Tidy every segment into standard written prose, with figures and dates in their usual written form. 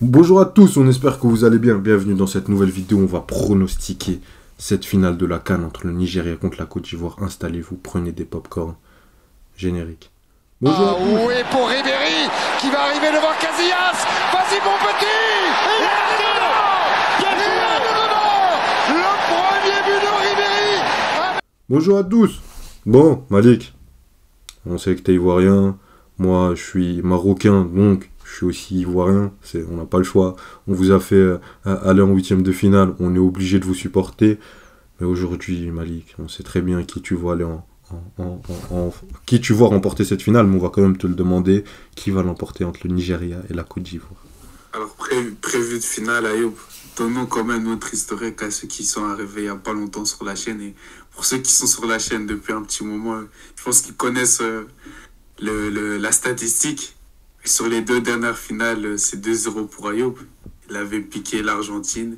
Bonjour à tous, on espère que vous allez bien. Bienvenue dans cette nouvelle vidéo. On va pronostiquer cette finale de la CAN entre le Nigeria contre la Côte d'Ivoire. Installez-vous, prenez des pop-corn. Générique. Bonjour à tous. Oui, pour Ribéry qui va arriver devant Casillas. Vas-y mon petit. Il a le premier but de Ribéry. Bonjour à tous. Bon, Malik, on sait que t'es ivoirien. Moi, je suis marocain, donc je suis aussi ivoirien. On n'a pas le choix. On vous a fait aller en huitième de finale. On est obligé de vous supporter. Mais aujourd'hui, Malik, on sait très bien qui tu vois aller qui tu vois remporter cette finale, mais on va quand même te le demander. Qui va l'emporter entre le Nigeria et la Côte d'Ivoire? Alors, prévu de finale, Ayoub, donnons quand même notre historique à ceux qui sont arrivés il n'y a pas longtemps sur la chaîne. Et pour ceux qui sont sur la chaîne depuis un petit moment, je pense qu'ils connaissent la statistique. Et sur les deux dernières finales, c'est 2-0 pour Ayoub. Il avait piqué l'Argentine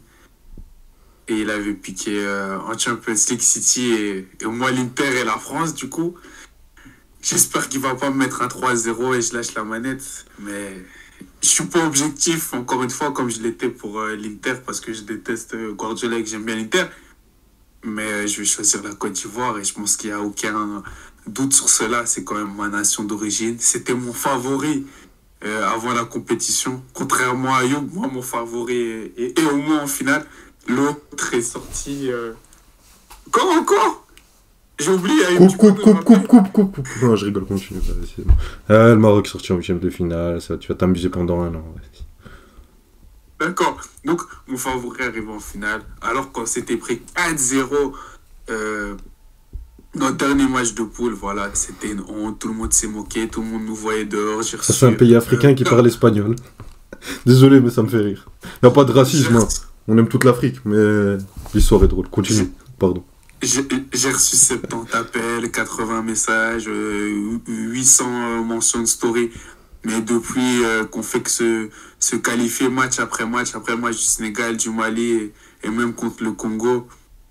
et il avait piqué en Champions League City et moi l'Inter et la France, du coup. J'espère qu'il va pas me mettre un 3-0 et je lâche la manette. Mais je suis pas objectif, encore une fois, comme je l'étais pour l'Inter, parce que je déteste Guardiola et que j'aime bien l'Inter. Mais je vais choisir la Côte d'Ivoire et je pense qu'il n'y a aucun doute sur cela. C'est quand même ma nation d'origine. C'était mon favori avant la compétition. Contrairement à Ayoub, moi, mon favori est au moins en finale. L'autre est sorti... Quand encore? J'ai oublié. Coupe. Non, je rigole, continue. Le Maroc est sorti en huitième de finale. Ça, tu vas t'amuser pendant un an. D'accord. Donc, mon favori arrive en finale. Alors qu'on s'était pris 4-0 notre dernier match de poule, voilà, c'était une honte. Tout le monde s'est moqué, tout le monde nous voyait dehors. Ça, c'est un pays africain qui parle espagnol. Désolé, mais ça me fait rire. Il n'y a pas de racisme. Hein. On aime toute l'Afrique, mais l'histoire est drôle. Continue. Pardon. J'ai reçu 70 appels, 80 messages, 800 mentions de story. Mais depuis qu'on fait que se qualifier match après match du Sénégal, du Mali et même contre le Congo,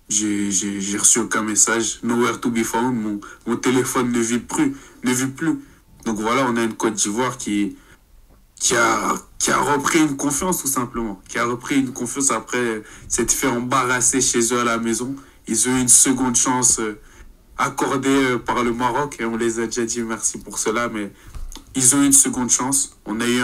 j'ai reçu aucun message. Nowhere to be found. Mon téléphone ne vit plus. Donc voilà, on a une Côte d'Ivoire qui a repris une confiance, tout simplement. Qui a repris une confiance après s'être fait embarrasser chez eux à la maison. Ils ont eu une seconde chance accordée par le Maroc et on les a déjà dit merci pour cela, mais ils ont eu une seconde chance. On a eu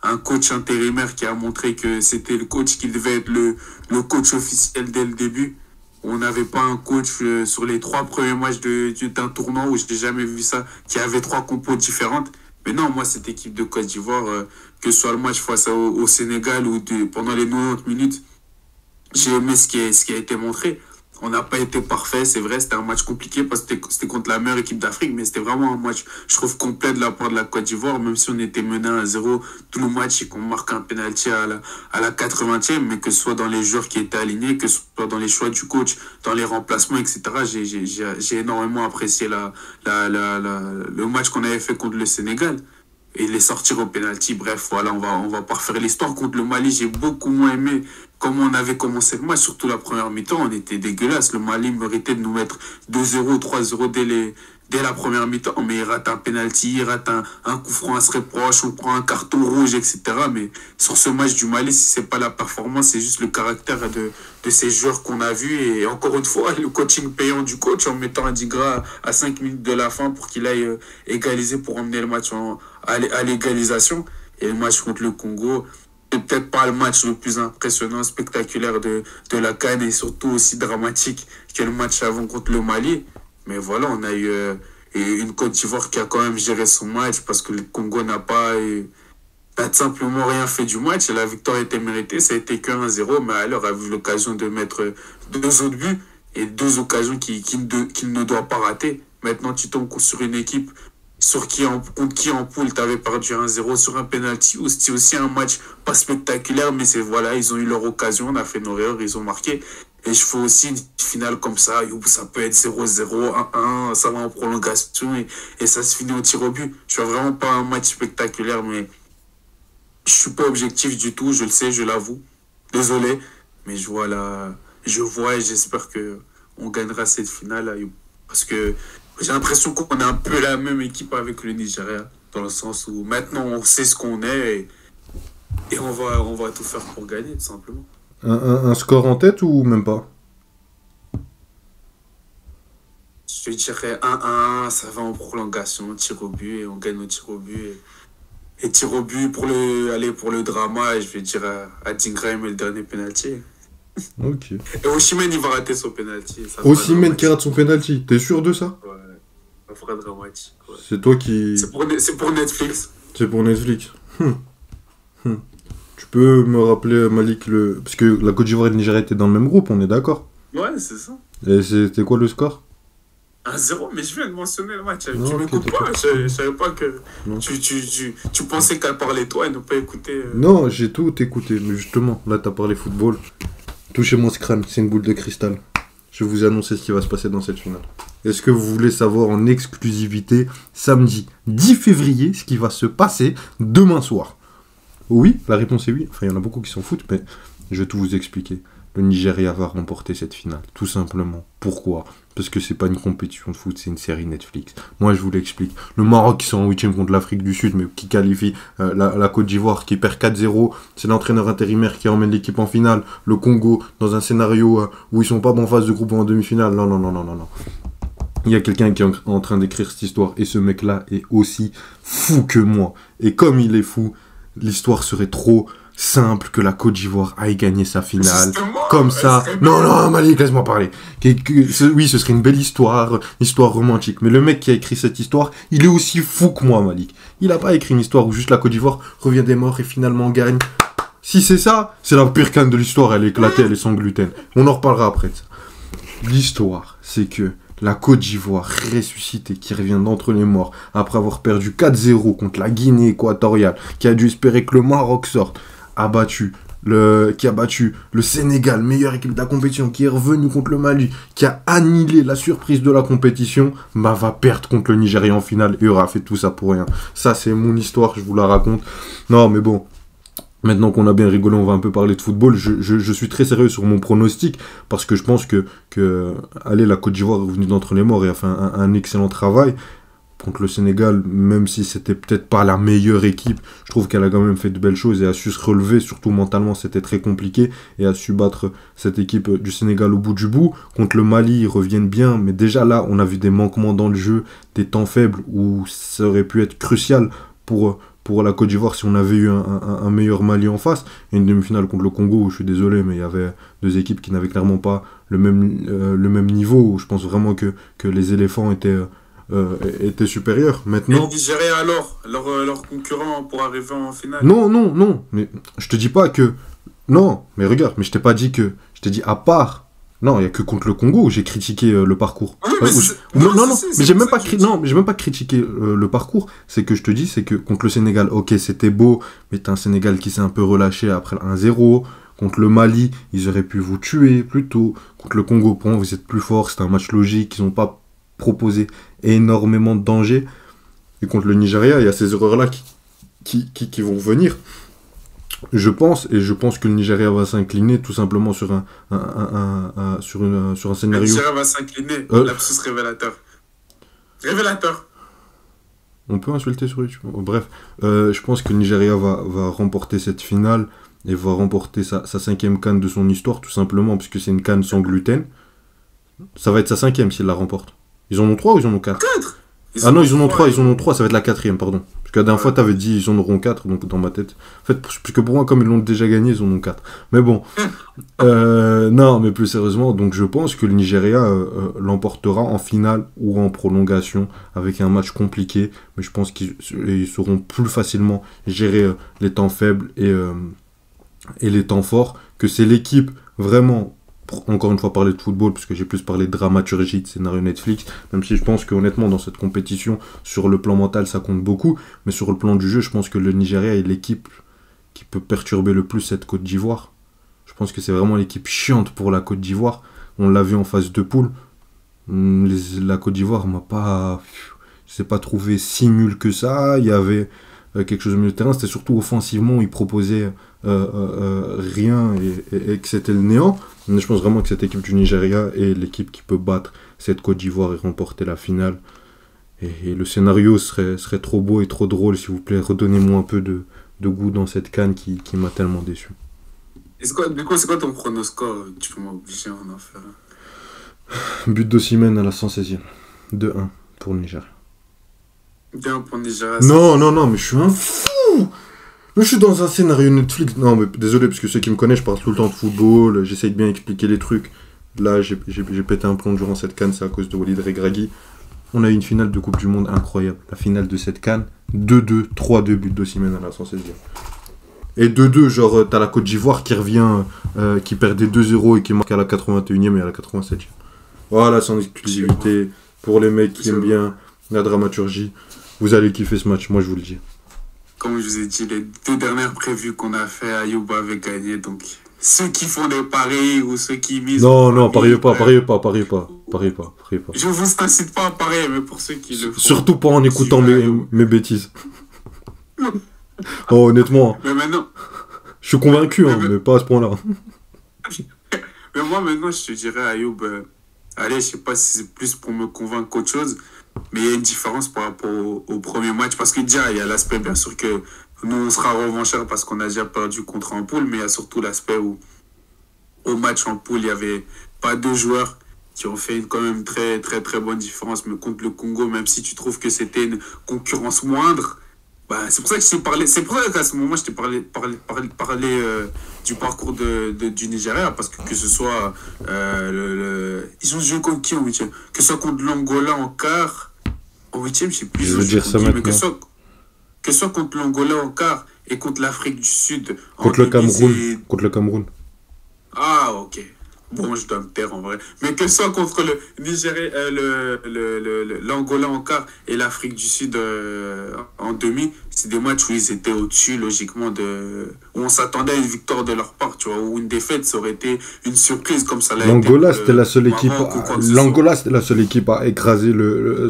un coach intérimaire qui a montré que c'était le coach qui devait être le coach officiel dès le début. On n'avait pas un coach sur les 3 premiers matchs d'un tournoi où je n'ai jamais vu ça, qui avait 3 compos différentes. Mais non, moi, cette équipe de Côte d'Ivoire, que ce soit le match face au Sénégal ou pendant les 90 minutes, j'ai aimé ce qui a été montré. On n'a pas été parfait, c'est vrai, c'était un match compliqué parce que c'était contre la meilleure équipe d'Afrique, mais c'était vraiment un match, je trouve, complet de la part de la Côte d'Ivoire, même si on était mené à 0 tout le match et qu'on marque un penalty à la 80e, mais que ce soit dans les joueurs qui étaient alignés, que ce soit dans les choix du coach, dans les remplacements, etc. J'ai énormément apprécié le match qu'on avait fait contre le Sénégal. Et les sortir au penalty, bref, voilà, on va pas refaire l'histoire. Contre le Mali, j'ai beaucoup moins aimé comment on avait commencé le match, surtout la première mi-temps, on était dégueulasse. Le Mali méritait de nous mettre 2-0, 3-0 dès la première mi-temps, mais il rate un penalty, il rate un coup franc à se reproche, on prend un carton rouge, etc. Mais sur ce match du Mali, si c'est pas la performance, c'est juste le caractère de ces joueurs qu'on a vus. Et encore une fois, le coaching payant du coach en mettant un Digra à 5 minutes de la fin pour qu'il aille égaliser, pour emmener le match à l'égalisation. Et le match contre le Congo, c'est peut-être pas le match le plus impressionnant, spectaculaire de la CAN et surtout aussi dramatique que le match avant contre le Mali. Mais voilà, on a eu une Côte d'Ivoire qui a quand même géré son match parce que le Congo n'a simplement rien fait du match et la victoire était méritée. Ça a été que 1-0, mais alors a eu l'occasion de mettre 2 autres buts et 2 occasions qu'il ne doit pas rater. Maintenant, tu tombes sur une équipe contre qui en poule tu avais perdu 1-0 sur un penalty, ou c'était aussi un match pas spectaculaire, mais voilà, ils ont eu leur occasion, on a fait nos erreurs, ils ont marqué. Et je fais aussi une finale comme ça, ça peut être 0-0, 1-1, ça va en prolongation et ça se finit au tir au but. Je fais vraiment pas un match spectaculaire, mais je suis pas objectif du tout, je le sais, je l'avoue. Désolé, mais je vois et j'espère que on gagnera cette finale, parce que j'ai l'impression qu'on est un peu la même équipe avec le Nigeria, dans le sens où maintenant on sait ce qu'on est Et on va tout faire pour gagner, tout simplement. Un score en tête ou même pas? Je te dirais 1-1, ça va en prolongation, tir au but, et on gagne au tir au but. Et tir au but pour le drama, et je vais dire à Dingram le dernier penalty. Ok. Et Osimhen, il va rater son penalty. Osimhen qui rate son penalty, t'es sûr de ça? Ouais, ça fera dramatique. Ouais. C'est toi qui... C'est pour Netflix. C'est pour Netflix. Tu peux me rappeler, Malik, parce que la Côte d'Ivoire et le Nigeria étaient dans le même groupe, on est d'accord? Ouais, c'est ça. Et c'était quoi le score? 1-0, mais je viens de mentionner le match. Non, Tu ok, m'écoutes pas, je savais pas que Non. tu pensais qu'à parler toi et ne pas écouter. Non, j'ai tout écouté, mais justement, là t'as parlé football. Touchez-moi ce crâne, c'est une boule de cristal. Je vais vous annoncer ce qui va se passer dans cette finale. Est-ce que vous voulez savoir en exclusivité, samedi 10 février, ce qui va se passer demain soir? Oui, la réponse est oui. Enfin, il y en a beaucoup qui s'en foutent, mais je vais tout vous expliquer. Le Nigeria va remporter cette finale, tout simplement. Pourquoi? Parce que c'est pas une compétition de foot, c'est une série Netflix. Moi, je vous l'explique. Le Maroc qui sont en 8ème contre l'Afrique du Sud, mais qui qualifie la Côte d'Ivoire, qui perd 4-0. C'est l'entraîneur intérimaire qui emmène l'équipe en finale. Le Congo, dans un scénario où ils sont pas en phase de groupe ou en demi-finale. Non, non, non, non, non, non. Il y a quelqu'un qui est en train d'écrire cette histoire, et ce mec-là est aussi fou que moi. Et comme il est fou, l'histoire serait trop simple que la Côte d'Ivoire aille gagner sa finale. Justement, Comme ça. Non, non, Malik, laisse-moi parler. Oui, ce serait une belle histoire romantique. Mais le mec qui a écrit cette histoire, il est aussi fou que moi, Malik. Il a pas écrit une histoire où juste la Côte d'Ivoire revient des morts et finalement gagne. Si c'est ça, c'est la pire canne de l'histoire. Elle est éclatée, elle est sans gluten. On en reparlera après de ça. L'histoire, c'est que la Côte d'Ivoire ressuscitée, qui revient d'entre les morts, après avoir perdu 4-0 contre la Guinée équatoriale, qui a dû espérer que le Maroc sorte, qui a battu le Sénégal, meilleure équipe de la compétition, qui est revenu contre le Mali, qui a annihilé la surprise de la compétition, va perdre contre le Nigeria en finale et aura fait tout ça pour rien. Ça, c'est mon histoire, je vous la raconte. Non, mais bon. Maintenant qu'on a bien rigolé, on va un peu parler de football. Je suis très sérieux sur mon pronostic parce que je pense que allez, la Côte d'Ivoire est revenue d'entre les morts et a fait un excellent travail contre le Sénégal, même si c'était peut-être pas la meilleure équipe. Je trouve qu'elle a quand même fait de belles choses et a su se relever, surtout mentalement, c'était très compliqué et a su battre cette équipe du Sénégal au bout du bout. Contre le Mali, ils reviennent bien, mais déjà là, on a vu des manquements dans le jeu, des temps faibles où ça aurait pu être crucial pour la Côte d'Ivoire si on avait eu un meilleur Mali en face. Et une demi-finale contre le Congo où je suis désolé, mais il y avait deux équipes qui n'avaient clairement pas le même niveau. Où je pense vraiment que les éléphants étaient supérieurs. Maintenant... Et le Nigeria alors, leur concurrent pour arriver en finale. Non, mais je te dis pas que... Non, mais regarde, mais je t'ai pas dit que... Je t'ai dit à part... Non, il n'y a que contre le Congo où j'ai critiqué le parcours. Oui, mais non, mais j'ai même pas critiqué le parcours. C'est que je te dis, c'est que contre le Sénégal, ok, c'était beau, mais t'as un Sénégal qui s'est un peu relâché après le 1-0. Contre le Mali, ils auraient pu vous tuer plus tôt. Contre le Congo, pour moi, vous êtes plus fort, c'était un match logique, ils n'ont pas proposé énormément de danger. Et contre le Nigeria, il y a ces erreurs-là qui vont venir. Je pense que le Nigeria va s'incliner tout simplement sur un scénario. Le Nigeria va s'incliner, lapsus révélateur. Révélateur. On peut insulter sur YouTube. Bref, je pense que le Nigeria va remporter cette finale et va remporter sa 5e CAN de son histoire, tout simplement, puisque c'est une CAN sans gluten. Ça va être sa 5e s'il la remporte. Ils en ont 3 ou ils en ont 4? 4. Ah non, ils en ont 3, ça va être la 4e, pardon. Parce que la dernière fois, t'avais dit ils en auront 4, donc dans ma tête. En fait, puisque pour moi, comme ils l'ont déjà gagné, ils en ont 4. Mais bon. Non, mais plus sérieusement, donc je pense que le Nigeria l'emportera en finale ou en prolongation avec un match compliqué. Mais je pense qu'ils sauront plus facilement gérer les temps faibles et les temps forts. Que c'est l'équipe vraiment... Encore une fois parler de football parce que j'ai plus parlé de dramaturgie, de scénario Netflix, même si je pense que honnêtement dans cette compétition sur le plan mental ça compte beaucoup, mais sur le plan du jeu je pense que le Nigeria est l'équipe qui peut perturber le plus cette Côte d'Ivoire. Je pense que c'est vraiment l'équipe chiante pour la Côte d'Ivoire. On l'a vu en phase de poule, la Côte d'Ivoire je sais pas trouvé si nul que ça. Il y avait quelque chose au milieu de terrain, c'était surtout offensivement où ils proposaient rien et que c'était le néant. Mais je pense vraiment que cette équipe du Nigeria est l'équipe qui peut battre cette Côte d'Ivoire et remporter la finale. Et le scénario serait trop beau et trop drôle, s'il vous plaît. Redonnez-moi un peu de de goût dans cette CAN qui m'a tellement déçu. Et du coup, c'est quoi ton pronoscore? Tu peux m'obliger à en faire un. But d'Osimhen à la 116e. 2-1 pour le Nigeria. 2-1 pour le Nigeria. Non, mais je suis un fou. Je suis dans un scénario Netflix. Non, mais désolé, parce que ceux qui me connaissent, je parle tout le temps de football, j'essaye de bien expliquer les trucs. Là, j'ai pété un plomb durant cette CAN, c'est à cause de Walid Regragui. On a eu une finale de Coupe du Monde incroyable. La finale de cette CAN, 2-2, 3-2 buts d'Osimhen à la 116e. Et 2-2, genre, t'as la Côte d'Ivoire qui revient, qui perdait 2-0 et qui marque à la 81e et à la 87e. Voilà, sans exclusivité. Pour les mecs qui aiment bien la dramaturgie, vous allez kiffer ce match, moi je vous le dis. Comme je vous ai dit, les 2 dernières prévues qu'on a fait, Ayoub avait gagné. Donc, ceux qui font des paris ou ceux qui misent... Non, pariez pas. Je vous incite pas à parier, mais pour ceux qui le font... Surtout pas en écoutant mes bêtises. Oh, honnêtement, Mais maintenant... je suis convaincu, mais pas à ce point-là. Mais moi, maintenant, je te dirais, Ayoub, allez, je sais pas si c'est plus pour me convaincre qu'autre chose, mais il y a une différence par rapport au premier match, parce que déjà, il y a l'aspect, bien sûr, que nous, on sera revanchards parce qu'on a déjà perdu contre en poule, mais il y a surtout l'aspect où, au match en poule, il n'y avait pas 2 joueurs qui ont fait quand même très, très, très bonne différence, mais contre le Congo, même si tu trouves que c'était une concurrence moindre, bah, c'est pour ça que je t'ai parlé, c'est pour ça qu'à ce moment, je t'ai parlé du parcours du Nigeria, parce que ce soit ils ont joué contre qui en 8e? Que ce soit contre l'Angola en quart, en 8e, je sais plus. Je veux dire ça mais maintenant. que ce soit contre l'Angola en quart et contre l'Afrique du Sud. Contre le Cameroun. Ah, ok. Bon, je dois me taire en vrai. Mais que ce soit contre le Nigeria, l'Angola en quart et l'Afrique du Sud en demi, c'est des matchs où ils étaient au-dessus, logiquement, où on s'attendait à une victoire de leur part, tu vois, ou une défaite, ça aurait été une surprise comme ça l'a été. L'Angola, c'était la seule équipe. L'Angola, c'était la seule équipe à écraser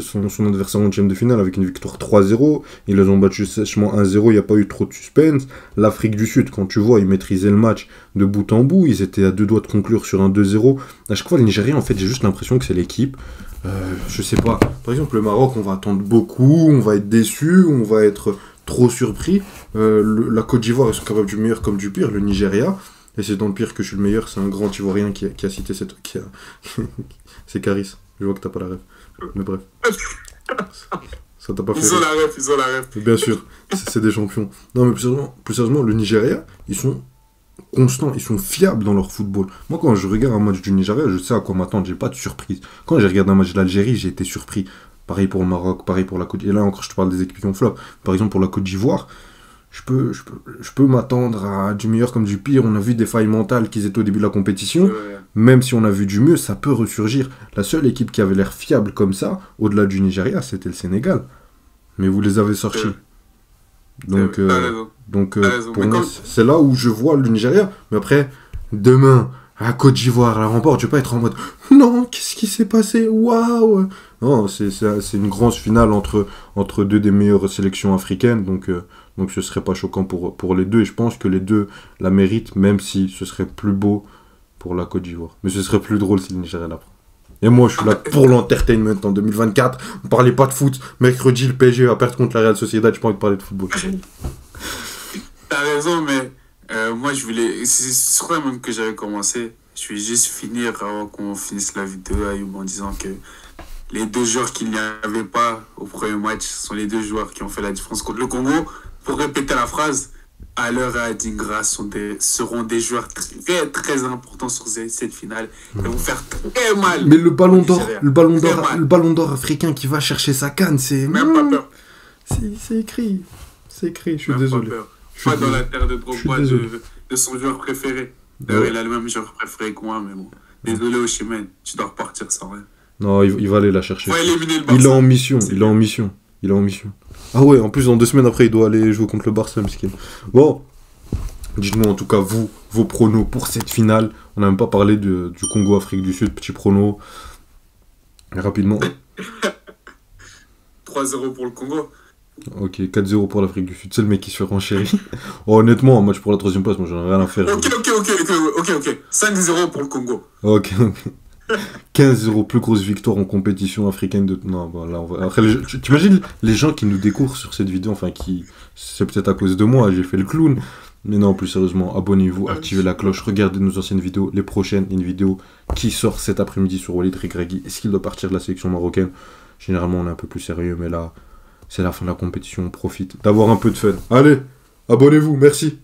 son adversaire en 8e de finale avec une victoire 3-0. Ils les ont battus sèchement 1-0, il n'y a pas eu trop de suspense. L'Afrique du Sud, quand tu vois, ils maîtrisaient le match de bout en bout, ils étaient à 2 doigts de conclure sur un 2-0. À chaque fois, le Nigeria, en fait, j'ai juste l'impression que c'est l'équipe. Je sais pas. Par exemple, le Maroc, on va attendre beaucoup, on va être déçu, on va être trop surpris. La Côte d'Ivoire, ils sont capables du meilleur comme du pire. Le Nigeria, et c'est dans le pire que je suis le meilleur, c'est un grand Ivoirien qui a cité cette... C'est Caris. Je vois que t'as pas la ref. Mais bref. Ça t'a pas fait Ils ont la ref. Bien sûr, c'est des champions. Non, mais plus sérieusement, le Nigeria, ils sont constants, ils sont fiables dans leur football. Moi, quand je regarde un match du Nigeria, je sais à quoi m'attendre, j'ai pas de surprise. Quand j'ai regardé un match de l'Algérie, j'ai été surpris. Pareil pour le Maroc, pareil pour la Côte d'Ivoire. Et là encore, je te parle des équipes qui ont flop. Par exemple, pour la Côte d'Ivoire, je peux m'attendre à du meilleur comme du pire. On a vu des failles mentales qu'ils étaient au début de la compétition. Même si on a vu du mieux, ça peut ressurgir. La seule équipe qui avait l'air fiable comme ça, au-delà du Nigeria, c'était le Sénégal. Mais vous les avez sortis. Donc, pour moi, c'est là où je vois le Nigeria. Mais après, demain, à Côte d'Ivoire, la remporte, je vais pas être en mode non, qu'est-ce qui s'est passé? Waouh! Non, c'est une grosse finale entre 2 des meilleures sélections africaines. Donc ce serait pas choquant pour les deux. Et je pense que les deux la méritent, même si ce serait plus beau pour la Côte d'Ivoire. Mais ce serait plus drôle si le Nigeria la prend. Et moi, je suis là pour l'entertainment en 2024. On parlait pas de foot. Mercredi, le PSG va perdre contre la Real Sociedad. J'ai pas envie de parler de football. T'as raison, mais moi, je voulais... C'est sur ça même que j'avais commencé. Je vais juste finir avant qu'on finisse la vidéo, Ayoub, en disant que les 2 joueurs qu'il n'y avait pas au premier match sont les 2 joueurs qui ont fait la différence contre le Congo. Pour répéter la phrase, Haller et Adingra seront des joueurs très très importants sur cette finale. Ils vont faire très mal. Mais le ballon d'or africain qui va chercher sa canne, c'est... Même pas peur. C'est écrit. C'est écrit, je suis Même désolé. Pas dans la terre de Drogba de son joueur préféré. D'ailleurs, il a le même joueur préféré que moi, mais bon. Désolé Osimhen, tu dois repartir sans rien. Non, il va aller la chercher. Faut éliminer le Barça. Il est en mission. Ah ouais, en plus, dans 2 semaines après, il doit aller jouer contre le Barça, miskin. Bon, dites-nous en tout cas, vous, vos pronos pour cette finale. On n'a même pas parlé du Congo-Afrique du Sud, petit prono. Rapidement. 3-0 pour le Congo. Ok, 4-0 pour l'Afrique du Sud. C'est le mec qui se fait renchérir. Oh, honnêtement, un match pour la 3e place, moi j'en ai rien à faire. Ok. 5-0 pour le Congo. Ok. 15-0, plus grosse victoire en compétition africaine de... Non, bon, là, on va... Après, t'imagines les gens qui nous découvrent sur cette vidéo, enfin, qui... C'est peut-être à cause de moi, j'ai fait le clown. Mais non, plus sérieusement, abonnez-vous, activez la cloche, regardez nos anciennes vidéos. Les prochaines, une vidéo qui sort cet après-midi sur Walid Regragui. Est-ce qu'il doit partir de la sélection marocaine? Généralement, on est un peu plus sérieux, mais là, c'est la fin de la compétition, on profite d'avoir un peu de fun. Allez, abonnez-vous, merci.